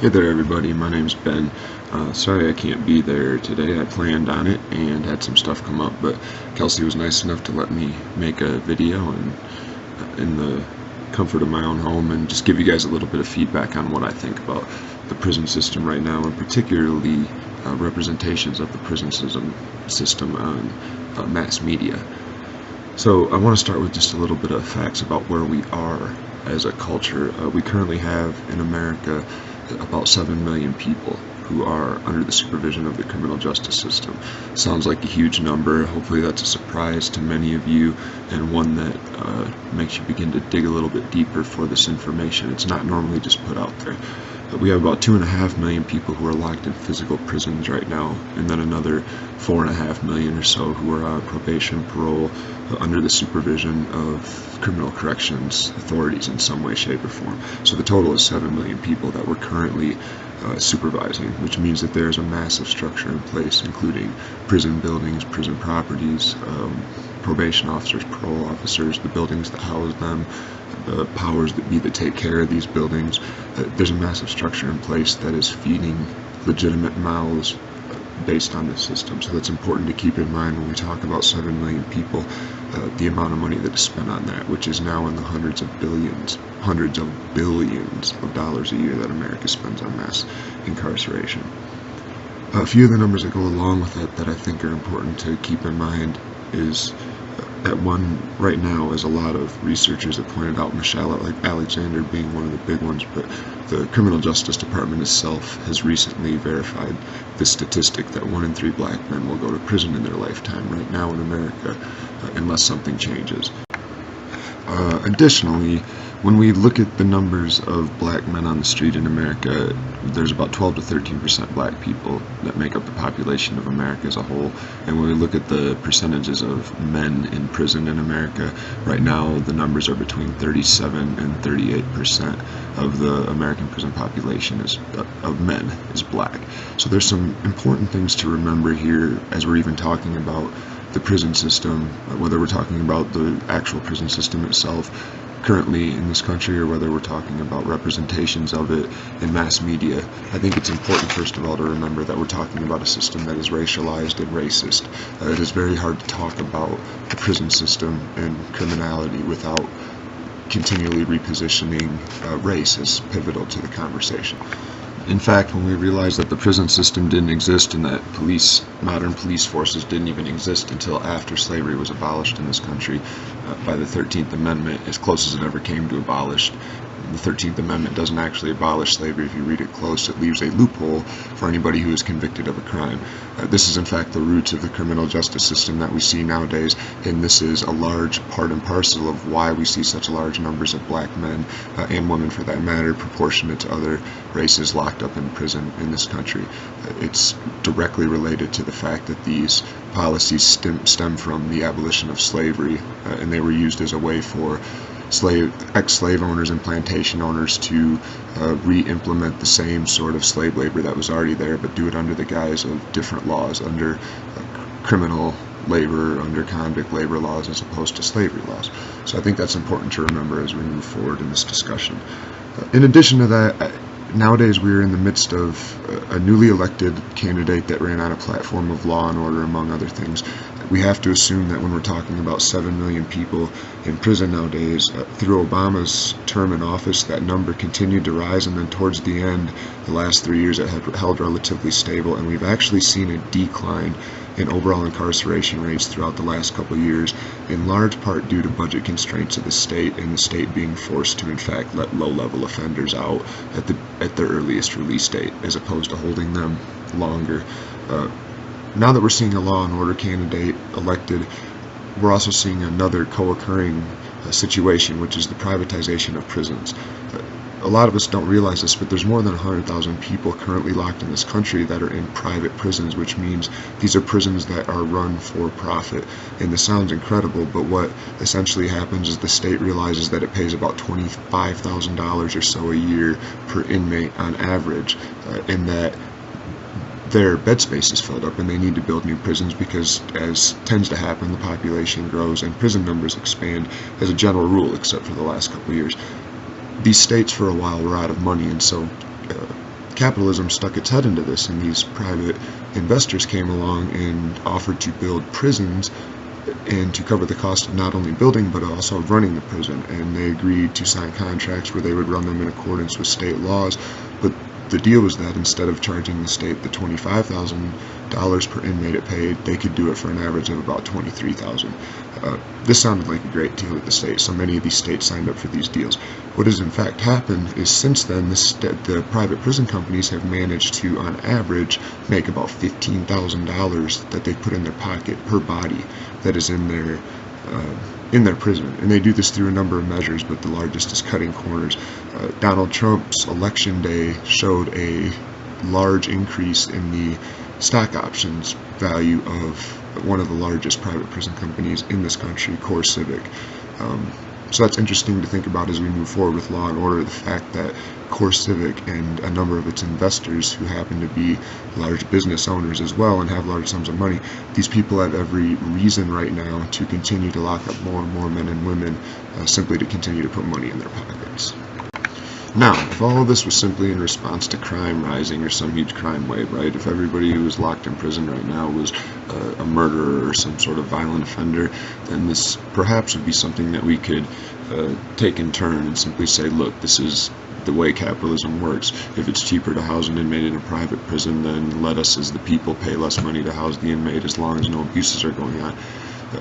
Hey there everybody, my name's Ben. Sorry I can't be there today. I planned on it and had some stuff come up, but Kelsey was nice enough to let me make a video and in the comfort of my own home and just give you guys a little bit of feedback on what I think about the prison system right now, and particularly representations of the prison system on mass media. So I want to start with just a little bit of facts about where we are as a culture. We currently have in America about 7 million people who are under the supervision of the criminal justice system. Sounds like a huge number. Hopefully that's a surprise to many of you, and one that makes you begin to dig a little bit deeper for this information. It's not normally just put out there. We have about 2.5 million people who are locked in physical prisons right now, and then another 4.5 million or so who are on probation, parole, under the supervision of criminal corrections authorities in some way, shape, or form. So the total is 7 million people that we're currently supervising, which means that there's a massive structure in place, including prison buildings, prison properties, probation officers, parole officers, the buildings that house them, the powers that be that take care of these buildings. There's a massive structure in place that is feeding legitimate mouths based on this system. So that's important to keep in mind when we talk about 7 million people, the amount of money that is spent on that, which is now in the hundreds of billions of dollars a year that America spends on mass incarceration. A few of the numbers that go along with that I think are important to keep in mind is at one right now, as a lot of researchers have pointed out, Michelle Alexander being one of the big ones, but the Criminal Justice Department itself has recently verified the statistic that 1 in 3 black men will go to prison in their lifetime right now in America, unless something changes. Additionally, when we look at the numbers of black men on the street in America, there's about 12 to 13% black people that make up the population of America as a whole. And when we look at the percentages of men in prison in America, right now the numbers are between 37 and 38% of the American prison population of men is black. So there's some important things to remember here as we're even talking about the prison system, whether we're talking about the actual prison system itself currently in this country or whether we're talking about representations of it in mass media. I think it's important, first of all, to remember that we're talking about a system that is racialized and racist. It is very hard to talk about the prison system and criminality without continually repositioning race as pivotal to the conversation. In fact, when we realized that the prison system didn't exist and that modern police forces didn't even exist until after slavery was abolished in this country by the 13th Amendment, as close as it ever came to abolished. The 13th Amendment doesn't actually abolish slavery. If you read it close, it leaves a loophole for anybody who is convicted of a crime. This is in fact the roots of the criminal justice system that we see nowadays, and this is a large part and parcel of why we see such large numbers of black men and women, for that matter, proportionate to other races locked up in prison in this country. It's directly related to the fact that these policies stem from the abolition of slavery, and they were used as a way for ex-slave owners and plantation owners to re-implement the same sort of slave labor that was already there, but do it under the guise of different laws, under criminal labor, under convict labor laws, as opposed to slavery laws. So I think that's important to remember as we move forward in this discussion. In addition to that, nowadays we're in the midst of a newly elected candidate that ran on a platform of law and order, among other things. We have to assume that when we're talking about 7 million people in prison nowadays, through Obama's term in office, that number continued to rise, and then towards the end, the last 3 years, it had held relatively stable, and we've actually seen a decline in overall incarceration rates throughout the last couple of years, in large part due to budget constraints of the state, and the state being forced to in fact let low-level offenders out at their earliest release date, as opposed to holding them longer. Now that we're seeing a law and order candidate elected, we're also seeing another co-occurring situation, which is the privatization of prisons. A lot of us don't realize this, but there's more than 100,000 people currently locked in this country that are in private prisons, which means these are prisons that are run for profit. And this sounds incredible, but what essentially happens is the state realizes that it pays about $25,000 or so a year per inmate on average, and that their bed space is filled up and they need to build new prisons because, as tends to happen, the population grows and prison numbers expand as a general rule, except for the last couple of years. These states for a while were out of money, and so capitalism stuck its head into this, and these private investors came along and offered to build prisons and to cover the cost of not only building but also running the prison, and they agreed to sign contracts where they would run them in accordance with state laws. But the deal was that instead of charging the state the $25,000 per inmate it paid, they could do it for an average of about $23,000. This sounded like a great deal at the state, so many of these states signed up for these deals. What has in fact happened is since then the private prison companies have managed to, on average, make about $15,000 that they put in their pocket per body that is in their prison. And they do this through a number of measures, but the largest is cutting corners. Donald Trump's election day showed a large increase in the stock options value of one of the largest private prison companies in this country, CoreCivic. So that's interesting to think about as we move forward with Law and Order, the fact that CoreCivic and a number of its investors, who happen to be large business owners as well and have large sums of money, these people have every reason right now to continue to lock up more and more men and women simply to continue to put money in their pockets. Now, if all of this was simply in response to crime rising or some huge crime wave, right? If everybody who was locked in prison right now was a murderer or some sort of violent offender, then this perhaps would be something that we could take in turn and simply say, look, this is the way capitalism works. If it's cheaper to house an inmate in a private prison, then let us as the people pay less money to house the inmate as long as no abuses are going on.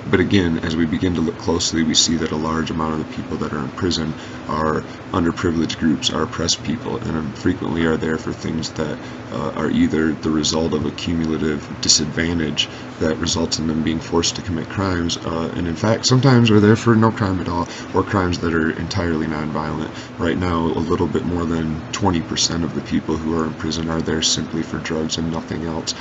But again, as we begin to look closely, we see that a large amount of the people that are in prison are underprivileged groups, are oppressed people, and frequently are there for things that are either the result of a cumulative disadvantage that results in them being forced to commit crimes, and in fact sometimes are there for no crime at all, or crimes that are entirely nonviolent. Right now, a little bit more than 20% of the people who are in prison are there simply for drugs and nothing else.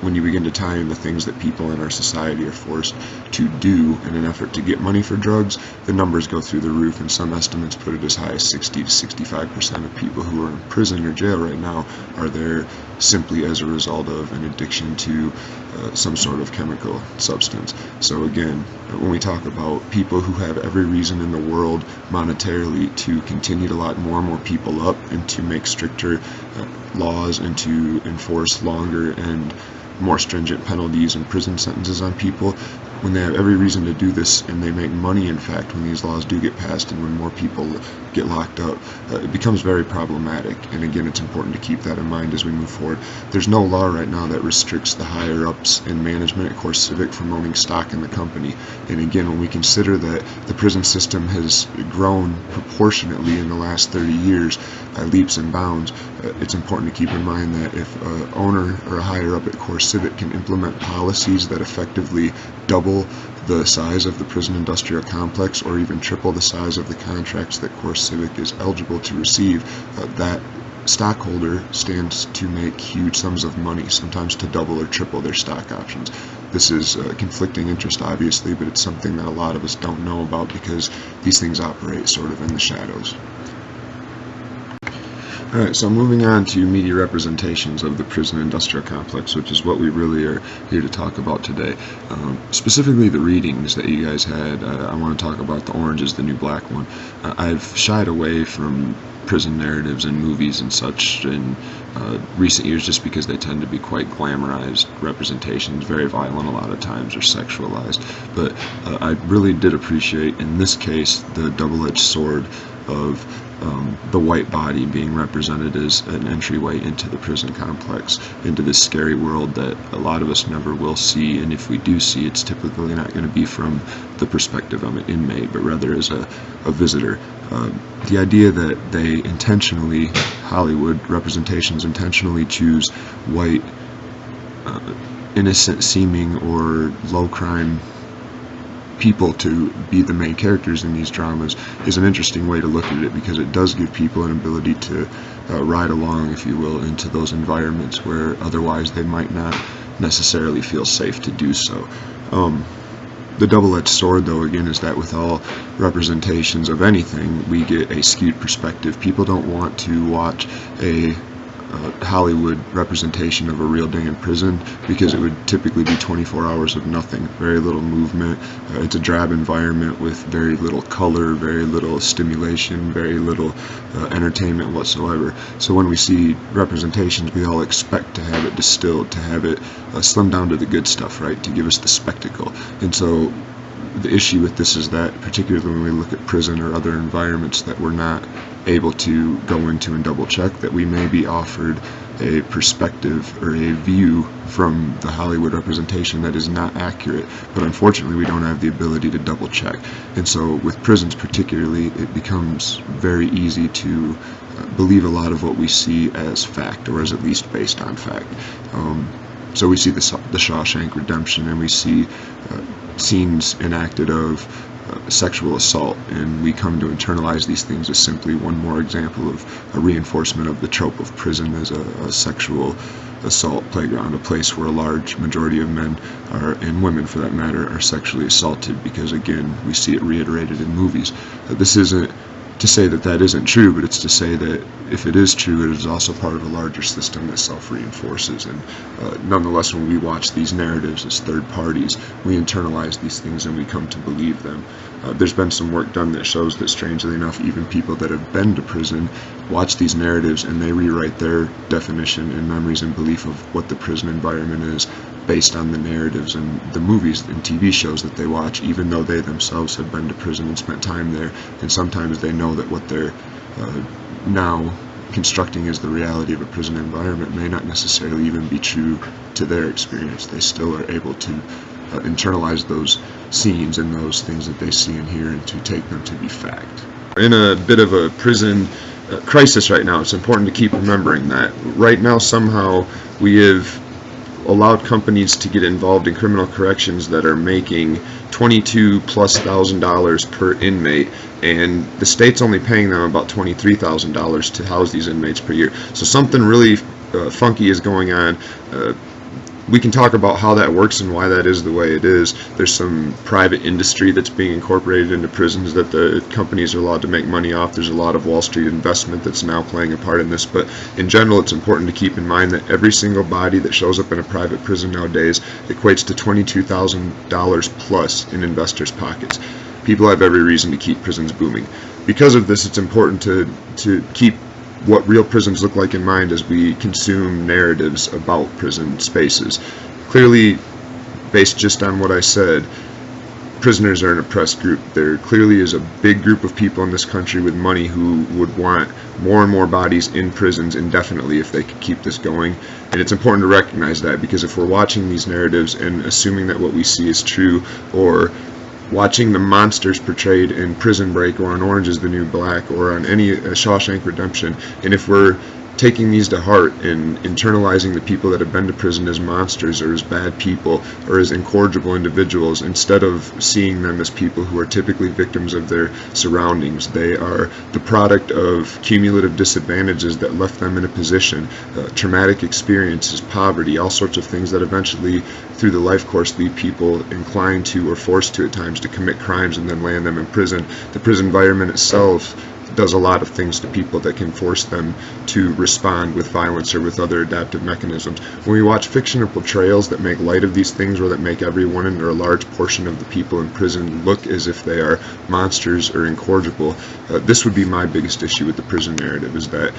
When you begin to tie in the things that people in our society are forced to do in an effort to get money for drugs, the numbers go through the roof, and some estimates put it as high as 60 to 65% of people who are in prison or jail right now are there simply as a result of an addiction to some sort of chemical substance. So again, when we talk about people who have every reason in the world monetarily to continue to lock more and more people up and to make stricter laws and to enforce longer and more stringent penalties and prison sentences on people, when they have every reason to do this and they make money, in fact, when these laws do get passed and when more people get locked up, it becomes very problematic. And again, it's important to keep that in mind as we move forward. There's no law right now that restricts the higher-ups in management at CoreCivic from owning stock in the company. And again, when we consider that the prison system has grown proportionately in the last 30 years by leaps and bounds, it's important to keep in mind that if an owner or a higher-up at CoreCivic can implement policies that effectively double the size of the prison industrial complex, or even triple the size of the contracts that CoreCivic is eligible to receive, that stockholder stands to make huge sums of money, sometimes to double or triple their stock options. This is conflicting interest, obviously, but it's something that a lot of us don't know about because these things operate sort of in the shadows. Alright, so moving on to media representations of the prison industrial complex, which is what we really are here to talk about today. Specifically the readings that you guys had. I want to talk about The Orange is the New Black one. I've shied away from prison narratives and movies and such in recent years just because they tend to be quite glamorized representations, very violent a lot of times, or sexualized. But I really did appreciate, in this case, the double-edged sword of the white body being represented as an entryway into the prison complex, into this scary world that a lot of us never will see, and if we do see, it's typically not going to be from the perspective of an inmate, but rather as a visitor. The idea that they intentionally, Hollywood representations intentionally choose white, innocent-seeming or low-crime people to be the main characters in these dramas is an interesting way to look at it, because it does give people an ability to ride along, if you will, into those environments where otherwise they might not necessarily feel safe to do so. The double-edged sword, though, again, is that with all representations of anything, we get a skewed perspective. People don't want to watch a Hollywood representation of a real day in prison, because it would typically be 24 hours of nothing, very little movement. It's a drab environment with very little color, very little stimulation, very little entertainment whatsoever. So when we see representations, we all expect to have it distilled, to have it slimmed down to the good stuff, right, to give us the spectacle. And so the issue with this is that, particularly when we look at prison or other environments that we're not able to go into and double check, that we may be offered a perspective or a view from the Hollywood representation that is not accurate, but unfortunately we don't have the ability to double check. And so with prisons particularly, it becomes very easy to believe a lot of what we see as fact, or as at least based on fact. So we see the Shawshank Redemption, and we see scenes enacted of sexual assault, and we come to internalize these things as simply one more example of a reinforcement of the trope of prison as a sexual assault playground, a place where a large majority of men are, and women for that matter, are sexually assaulted, because again we see it reiterated in movies. This isn't to say that that isn't true, but it's to say that if it is true, it is also part of a larger system that self-reinforces. And nonetheless, when we watch these narratives as third parties, we internalize these things and we come to believe them. There's been some work done that shows that, strangely enough, even people that have been to prison watch these narratives and they rewrite their definition and memories and belief of what the prison environment is based on the narratives and the movies and TV shows that they watch, even though they themselves have been to prison and spent time there. And sometimes they know that what they're now constructing as the reality of a prison environment may not necessarily even be true to their experience. They still are able to internalize those scenes and those things that they see and hear, and to take them to be fact. In a bit of a prison crisis right now, it's important to keep remembering that. Right now, somehow, we have allowed companies to get involved in criminal corrections that are making $22,000+ per inmate, and the state's only paying them about $23,000 to house these inmates per year. So something really funky is going on. We can talk about how that works and why that is the way it is. There's some private industry that's being incorporated into prisons that the companies are allowed to make money off. There's a lot of Wall Street investment that's now playing a part in this, but in general it's important to keep in mind that every single body that shows up in a private prison nowadays equates to $22,000 plus in investors' pockets. People have every reason to keep prisons booming. Because of this, it's important to keep what real prisons look like in mind as we consume narratives about prison spaces. Clearly, based just on what I said, prisoners are an oppressed group. There clearly is a big group of people in this country with money who would want more and more bodies in prisons indefinitely if they could keep this going. And it's important to recognize that, because if we're watching these narratives and assuming that what we see is true, or watching the monsters portrayed in Prison Break or on Orange is the New Black or on any Shawshank Redemption, and if we're taking these to heart and internalizing the people that have been to prison as monsters or as bad people or as incorrigible individuals, instead of seeing them as people who are typically victims of their surroundings. They are the product of cumulative disadvantages that left them in a position, traumatic experiences, poverty, all sorts of things that eventually through the life course lead people inclined to, or forced to at times, to commit crimes and then land them in prison. The prison environment itself does a lot of things to people that can force them to respond with violence or with other adaptive mechanisms. When we watch fictional portrayals that make light of these things, or that make everyone or a large portion of the people in prison look as if they are monsters or incorrigible, this would be my biggest issue with the prison narrative, is that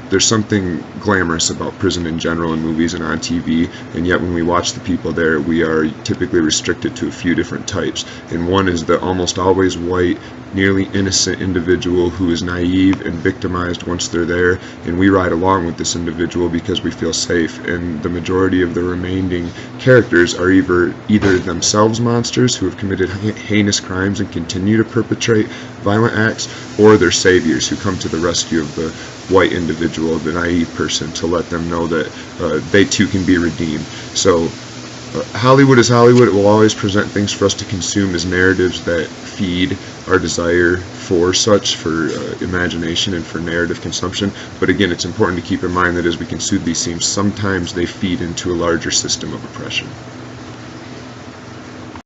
there's something glamorous about prison in general in movies and on TV, and yet when we watch the people there, we are typically restricted to a few different types. And one is the almost always white, nearly innocent individual who is naive and victimized once they're there, and we ride along with this individual because we feel safe. And the majority of the remaining characters are either themselves monsters who have committed heinous crimes and continue to perpetrate violent acts, or they're saviors who come to the rescue of the white individual, the naive person, to let them know that they too can be redeemed. So Hollywood is Hollywood. It will always present things for us to consume as narratives that feed our desire for imagination and for narrative consumption. But again, it's important to keep in mind that as we consume these themes, sometimes they feed into a larger system of oppression.